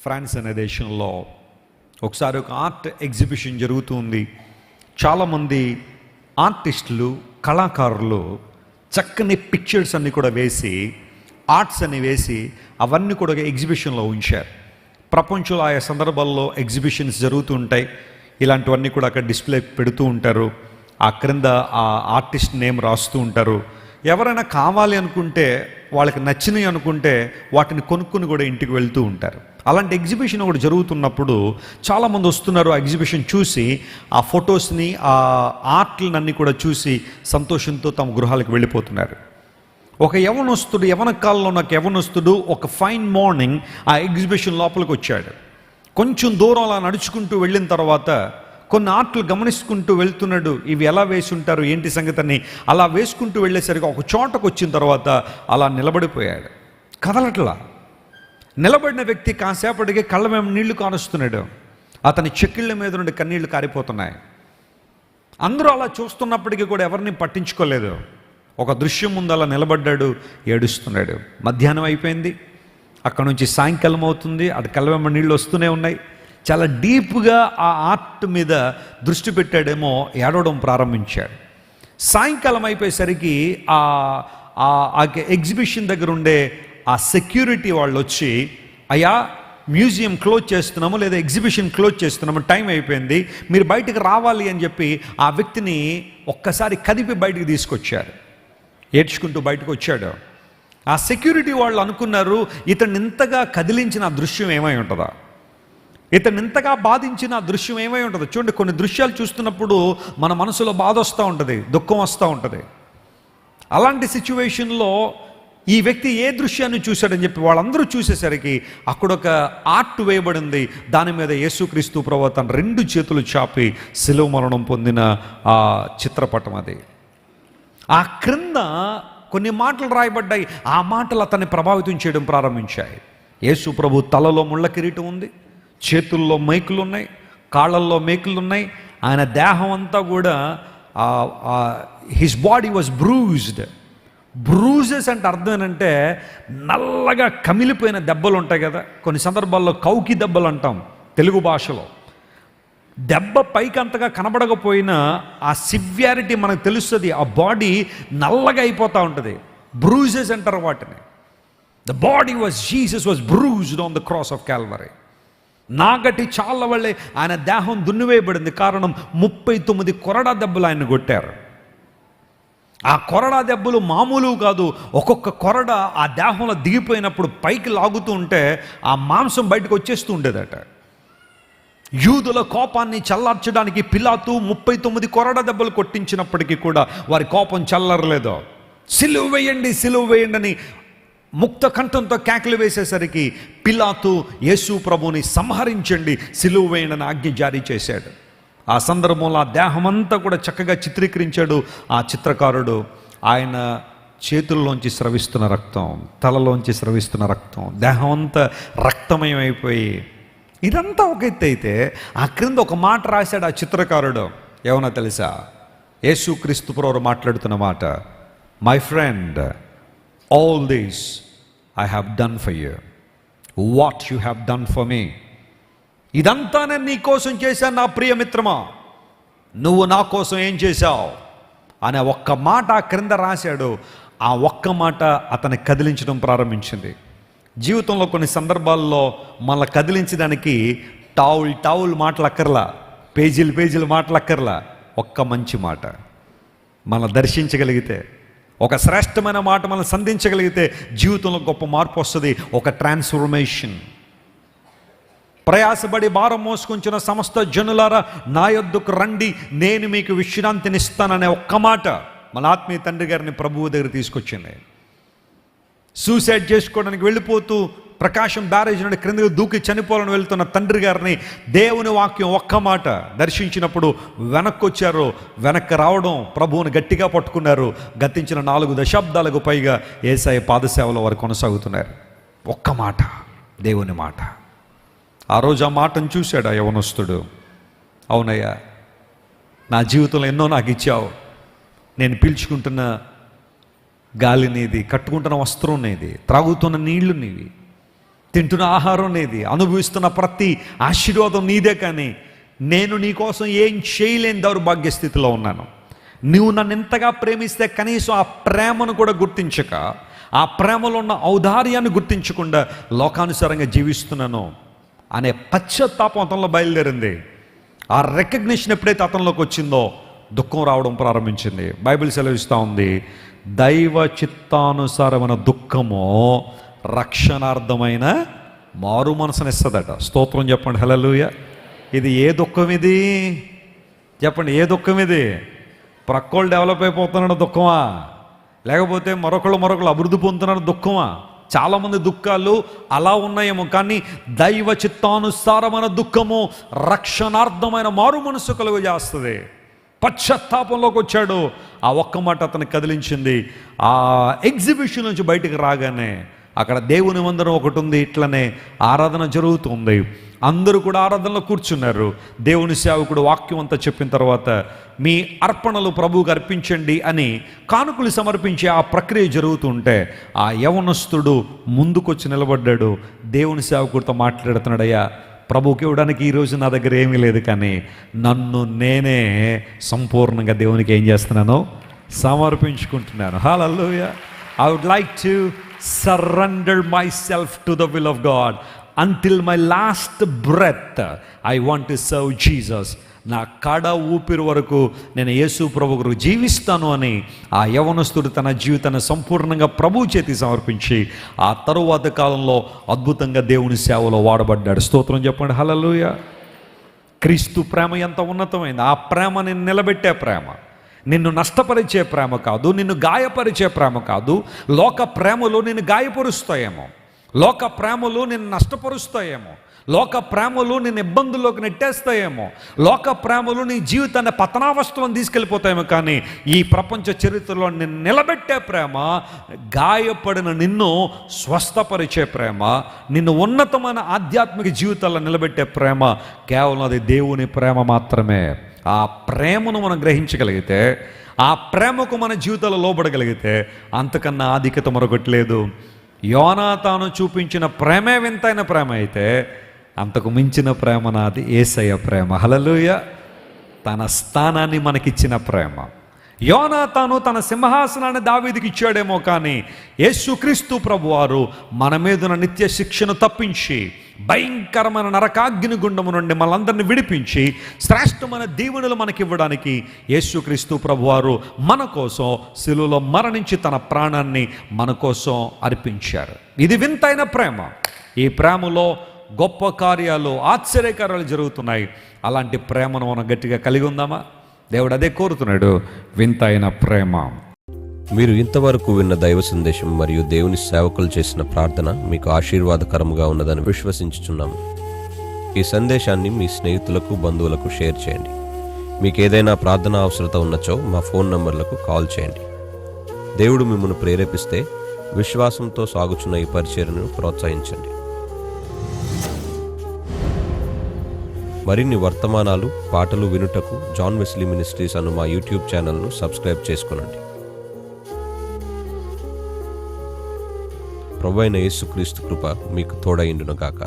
France అనే దేశంలో ఒకసారి ఒక ఆర్ట్ ఎగ్జిబిషన్ జరుగుతుంది. చాలామంది ఆర్టిస్టులు, కళాకారులు చక్కని పిక్చర్స్ అన్నీ కూడా వేసి, ఆర్ట్స్ అని వేసి అవన్నీ కూడా ఎగ్జిబిషన్లో ఉంచారు. ప్రపంచంలో ఆయా సందర్భాల్లో ఎగ్జిబిషన్స్ జరుగుతూ ఉంటాయి. ఇలాంటివన్నీ కూడా అక్కడ డిస్ప్లే పెడుతూ ఉంటారు. ఆ క్రింద ఆ ఆర్టిస్ట్ నేమ్ రాస్తూ ఉంటారు. ఎవరైనా కావాలి అనుకుంటే, వాళ్ళకి నచ్చినవి అనుకుంటే వాటిని కొనుక్కుని కూడా ఇంటికి వెళ్తూ ఉంటారు. అలాంటి ఎగ్జిబిషన్ ఒకటి జరుగుతున్నప్పుడు చాలామంది వస్తున్నారు. ఆ ఎగ్జిబిషన్ చూసి ఆ ఫొటోస్ని, ఆ ఆర్ట్లన్నీ కూడా చూసి సంతోషంతో తమ గృహాలకు వెళ్ళిపోతున్నారు. ఒక యవన కాలంలో నాకు యవనస్తుడు ఒక ఫైన్ మార్నింగ్ ఆ ఎగ్జిబిషన్ లోపలికి వచ్చాడు. కొంచెం దూరం అలా నడుచుకుంటూ వెళ్ళిన తర్వాత కొన్ని ఆర్ట్లు గమనించుకుంటూ వెళ్తున్నాడు. ఇవి ఎలా వేసి ఉంటారు, ఏంటి సంగతిని అలా వేసుకుంటూ వెళ్ళేసరికి ఒక చోటకు వచ్చిన తర్వాత అలా నిలబడిపోయాడు. కదలట్లా. నిలబడిన వ్యక్తి కాసేపటికి కళ్ళ మేము నీళ్లు కానుస్తున్నాడు. అతని చెక్కిళ్ళ మీద నుండి కన్నీళ్లు కారిపోతున్నాయి. అందరూ అలా చూస్తున్నప్పటికీ కూడా ఎవరిని పట్టించుకోలేదు. ఒక దృశ్యం ముందు అలా నిలబడ్డాడు, ఏడుస్తున్నాడు. మధ్యాహ్నం అయిపోయింది, అక్కడ నుంచి సాయంకాలం అవుతుంది. అటు కళ్ళ నీళ్ళు వస్తూనే ఉన్నాయి. చాలా డీప్గా ఆ ఆర్ట్ మీద దృష్టి పెట్టాడేమో, ఏడవడం ప్రారంభించాడు. సాయంకాలం అయిపోయేసరికి ఆ ఎగ్జిబిషన్ దగ్గర ఉండే ఆ సెక్యూరిటీ వాళ్ళు వచ్చి, అయ్యా మ్యూజియం క్లోజ్ చేస్తున్నాము, లేదా ఎగ్జిబిషన్ క్లోజ్ చేస్తున్నాము, టైం అయిపోయింది, మీరు బయటకు రావాలి అని చెప్పి ఆ వ్యక్తిని ఒక్కసారి కదిపి బయటికి తీసుకొచ్చారు. ఏడ్చుకుంటూ బయటకు వచ్చాడు. ఆ సెక్యూరిటీ వాళ్ళు అనుకున్నారు, ఇతన్ని ఇంతగా కదిలించిన ఆ దృశ్యం ఏమై ఉంటుందా, ఇతన్ని ఇంతగా బాధించిన ఆ దృశ్యం ఏమై ఉంటుంది. చూడండి, కొన్ని దృశ్యాలు చూస్తున్నప్పుడు మన మనసులో బాధ వస్తూ ఉంటుంది, దుఃఖం వస్తూ ఉంటుంది. అలాంటి సిచ్యువేషన్లో ఈ వ్యక్తి ఏ దృశ్యాన్ని చూశాడని చెప్పి వాళ్ళందరూ చూసేసరికి అక్కడ ఒక ఆర్ట్ వేయబడింది. దాని మీద యేసుక్రీస్తు ప్రభువు తన 2 చేతులు చాపి శిలువ మరణం పొందిన ఆ చిత్రపటం అది. ఆ క్రింద కొన్ని మాటలు రాయబడ్డాయి. ఆ మాటలు అతన్ని ప్రభావితం చేయడం ప్రారంభించాయి. యేసు ప్రభు తలలో ముళ్ళ కిరీటం ఉంది, చేతుల్లో మైకులు ఉన్నాయి, కాళ్ళల్లో మేకులు ఉన్నాయి. ఆయన దేహం అంతా కూడా his body was bruised. Bruises అంటే అర్థం ఏంటంటే నల్లగా కమిలిపోయిన దెబ్బలు ఉంటాయి కదా, కొన్ని సందర్భాల్లో కౌకి దెబ్బలు అంటాం తెలుగు భాషలో. దెబ్బ పైకి అంతగా కనబడకపోయినా ఆ సివియారిటీ మనకు తెలుస్తుంది. ఆ బాడీ నల్లగా అయిపోతూ ఉంటుంది. బ్రూజెస్ అంటారు వాటిని. The body was Jesus was bruised on the cross of Calvary. నాగటి చాలా వల్లే ఆయన దేహం దున్నివేయబడింది. కారణం 39 కొరడా దెబ్బలు ఆయన కొట్టారు. ఆ కొరడా దెబ్బలు మామూలు కాదు. ఒక్కొక్క కొరడ ఆ దేహంలో దిగిపోయినప్పుడు పైకి లాగుతూ ఉంటే ఆ మాంసం బయటకు వచ్చేస్తూ ఉండేదట. యూదుల కోపాన్ని చల్లార్చడానికి పిలాతు 39 కొరడా దెబ్బలు కొట్టించినప్పటికీ కూడా వారి కోపం చల్లరలేదు. సిలువ వేయండి, సిలువ వేయండి అని ముక్త కంఠంతో కేకలు వేసేసరికి పిలాతు యేసు ప్రభుని సంహరించండి, సిలువ వేయండి అని ఆజ్ఞ జారీ చేశాడు. ఆ సందర్భంలో ఆ దేహమంతా కూడా చక్కగా చిత్రీకరించాడు ఆ చిత్రకారుడు. ఆయన చేతుల్లోంచి స్రవిస్తున్న రక్తం, తలలోంచి స్రవిస్తున్న రక్తం, దేహం అంతా రక్తమయం అయిపోయి, ఇదంతా ఒక ఎత్తు అయితే ఆ క్రింద ఒక మాట రాశాడు ఆ చిత్రకారుడు. ఏమన్నా తెలుసా? యేసుక్రీస్తు ప్రభువు మాట్లాడుతున్న మాట, my friend, all this I have done for you, what you have done for me. ఇదంతా నేను నీ కోసం చేశాను నా ప్రియమిత్రమా, నువ్వు నా కోసం ఏం చేశావు అనే ఒక్క మాట ఆ క్రింద రాశాడు. ఆ ఒక్క మాట అతన్ని కదిలించడం ప్రారంభించింది. జీవితంలో కొన్ని సందర్భాల్లో మనల్ని కదిలించడానికి టావుల్ మాటలు అక్కర్లా, పేజీలు మాటలు అక్కర్లా. ఒక్క మంచి మాట మనల్ని దర్శించగలిగితే, ఒక శ్రేష్టమైన మాట మనల్ని సంధించగలిగితే జీవితంలో గొప్ప మార్పు వస్తుంది, ఒక ట్రాన్స్ఫర్మేషన్. ప్రయాసపడి భారం మోసుకుంచిన సమస్త జనులారా నా యొద్దకు రండి, నేను మీకు విశ్రాంతినిస్తాననే ఒక్క మాట మన ఆత్మీయ తండ్రి గారిని ప్రభువు దగ్గర తీసుకొచ్చింది. సూసైడ్ చేసుకోవడానికి వెళ్ళిపోతూ ప్రకాశం బ్యారేజ్ నుండి క్రిందకి దూకి చనిపోవాలని వెళ్తున్న తండ్రి గారిని దేవుని వాక్యం ఒక్క మాట దర్శించినప్పుడు వెనక్కి వచ్చారు. వెనక్కి రావడం, ప్రభువుని గట్టిగా పట్టుకున్నారు. గతించిన 4 దశాబ్దాలకు పైగా యేసయ్య పాదసేవలో వారు కొనసాగుతున్నారు. ఒక్క మాట, దేవుని మాట. ఆ రోజు ఆ మాటను చూశాడు ఆ యవనస్తుడు. అవునయ్యా, నా జీవితంలో ఎన్నో నాకు ఇచ్చావు. నేను పీల్చుకుంటున్న గాలి నీది, కట్టుకుంటున్న వస్త్రం నీది, త్రాగుతున్న నీళ్లు నీవి, తింటున్న ఆహారం నీది, అనుభవిస్తున్న ప్రతి ఆశీర్వాదం నీదే. కానీ నేను నీ కోసం ఏం చేయలేని దౌర్భాగ్య స్థితిలో ఉన్నాను. నువ్వు నన్ను ఎంతగా ప్రేమిస్తే కనీసం ఆ ప్రేమను కూడా గుర్తించక, ఆ ప్రేమలో ఉన్న ఔదార్యాన్ని గుర్తించకుండా లోకానుసారంగా జీవిస్తున్నాను అనే పశ్చాత్తాపం అతనిలో బయలుదేరింది. ఆ రికగ్నిషన్ ఎప్పుడైతే అతనిలోకి వచ్చిందో దుఃఖం రావడం ప్రారంభించింది. బైబిల్ సెలవిస్తూ ఉంది, దైవ చిత్తానుసారమైన దుఃఖము రక్షణార్థమైన మారు మనసునిస్తుందట. స్తోత్రం చెప్పండి, హల్లెలూయా. ఇది ఏ దుఃఖం ఇది చెప్పండి? ఏ దుఃఖం ఇది? ప్రక్కోళ్ళు డెవలప్ అయిపోతున్నాడు దుఃఖమా? లేకపోతే మరొకళ్ళు అభివృద్ధి పొందుతున్న దుఃఖమా? చాలామంది దుఃఖాలు అలా ఉన్నాయేమో, కానీ దైవ చిత్తానుసారమైన దుఃఖము రక్షణార్థమైన మారు మనసు కలుగు చేస్తుంది. పశ్చాత్తాపంలోకి వచ్చాడు. ఆ ఒక్క మాట అతను కదిలించింది. ఆ ఎగ్జిబిషన్ నుంచి బయటికి రాగానే అక్కడ దేవుని మందిరం ఒకటి ఉంది, ఇట్లనే ఆరాధన జరుగుతుంది. అందరూ కూడా ఆరాధనలో కూర్చున్నారు. దేవుని సేవకుడు వాక్యం అంతా చెప్పిన తర్వాత మీ అర్పణలు ప్రభువుకు అర్పించండి అని కానుకలు సమర్పించే ఆ ప్రక్రియ జరుగుతుంటే ఆ యవనస్తుడు ముందుకొచ్చి నిలబడ్డాడు. దేవుని సేవకుడితో మాట్లాడుతున్నాడు, అయ్యా ప్రభువుకి ఇవ్వడానికి ఈరోజు నా దగ్గర ఏమీ లేదు, కానీ నన్ను నేనే సంపూర్ణంగా దేవునికి ఏం చేస్తున్నాను? సమర్పించుకుంటున్నాను. హల్లెలూయా. I would like to surrender myself to the will of God. Until my last breath, I want to serve Jesus. నా కడ ఊపిరి వరకు నేను యేసు ప్రభు కొరకు జీవిస్తాను అని ఆ యవనస్తుడు తన జీవితాన్ని సంపూర్ణంగా ప్రభు చేతి సమర్పించి ఆ తరువాత కాలంలో అద్భుతంగా దేవుని సేవలో వాడబడ్డాడు. స్తోత్రం చెప్పండి, హల్లెలూయా. క్రీస్తు ప్రేమ ఎంత ఉన్నతమైంది! ఆ ప్రేమ నిన్ను నిలబెట్టే ప్రేమ, నిన్ను నష్టపరిచే ప్రేమ కాదు, నిన్ను గాయపరిచే ప్రేమ కాదు. లోక ప్రేమలో నిన్ను గాయపరుస్తాయేమో, లోక ప్రేమలో నిన్ను నష్టపరుస్తాయేమో, లోక ప్రేమలు నిన్ను ఇబ్బందుల్లోకి నెట్టేస్తాయేమో, లోక ప్రేమలు నీ జీవితాన్ని పతనావస్థలను తీసుకెళ్ళిపోతాయేమో, కానీ ఈ ప్రపంచ చరిత్రలో నిన్ను నిలబెట్టే ప్రేమ, గాయపడిన నిన్ను స్వస్థపరిచే ప్రేమ, నిన్ను ఉన్నతమైన ఆధ్యాత్మిక జీవితాల్లో నిలబెట్టే ప్రేమ కేవలం అది దేవుని ప్రేమ మాత్రమే. ఆ ప్రేమను మనం గ్రహించగలిగితే, ఆ ప్రేమకు మన జీవితాల్లో లోబడగలిగితే అంతకన్నా ఆధిక్యత మరొకటి లేదు. యోనాతాను చూపించిన ప్రేమే వింతైన ప్రేమ అయితే అంతకు మించిన ప్రేమ నాది యేసయ్య ప్రేమ. హల్లెలూయా. తన స్థానాన్ని మనకిచ్చిన ప్రేమ. యోనాతాను తన సింహాసనాన్ని దావీదుకి ఇచ్చాడేమో, కానీ యేసుక్రీస్తు ప్రభువారు మన మీదున్న నిత్య శిక్షను తప్పించి భయంకరమైన నరకాగ్ని గుండము నుండి మనందరిని విడిపించి శ్రేష్టమైన దీవెనలు మనకివ్వడానికి యేసుక్రీస్తు ప్రభువారు మన కోసం శిలువలో మరణించి తన ప్రాణాన్ని మన కోసం అర్పించారు. ఇది వింతైన ప్రేమ. ఈ ప్రేమలో గొప్ప కార్యాలు, ఆశ్చర్యకార్యాలు జరుగుతున్నాయి. అలాంటి ప్రేమను మనం గట్టిగా కలిగి ఉందామా? దేవుడు అదే కోరుతున్నాడు, వింతైన ప్రేమ. మీరు ఇంతవరకు విన్న దైవ సందేశం మరియు దేవుని సేవకులు చేసిన ప్రార్థన మీకు ఆశీర్వాదకరముగా ఉన్నదని విశ్వసించుచున్నాము. ఈ సందేశాన్ని మీ స్నేహితులకు, బంధువులకు షేర్ చేయండి. మీకు ఏదైనా ప్రార్థన అవసరత ఉన్నచో మా ఫోన్ నంబర్లకు కాల్ చేయండి. దేవుడు మిమ్మల్ని ప్రేరేపిస్తే విశ్వాసంతో సాగుచున్న ఈ పరిచర్యను ప్రోత్సహించండి. మరిన్ని వర్తమానాలు, పాటలు వినుటకు జాన్ వెస్లీ మినిస్ట్రీస్ అను మా యూట్యూబ్ ఛానల్ను సబ్స్క్రైబ్ చేసుకొనండి. ప్రభువైన యేసుక్రీస్తు కృప మీకు తోడైండును గాక.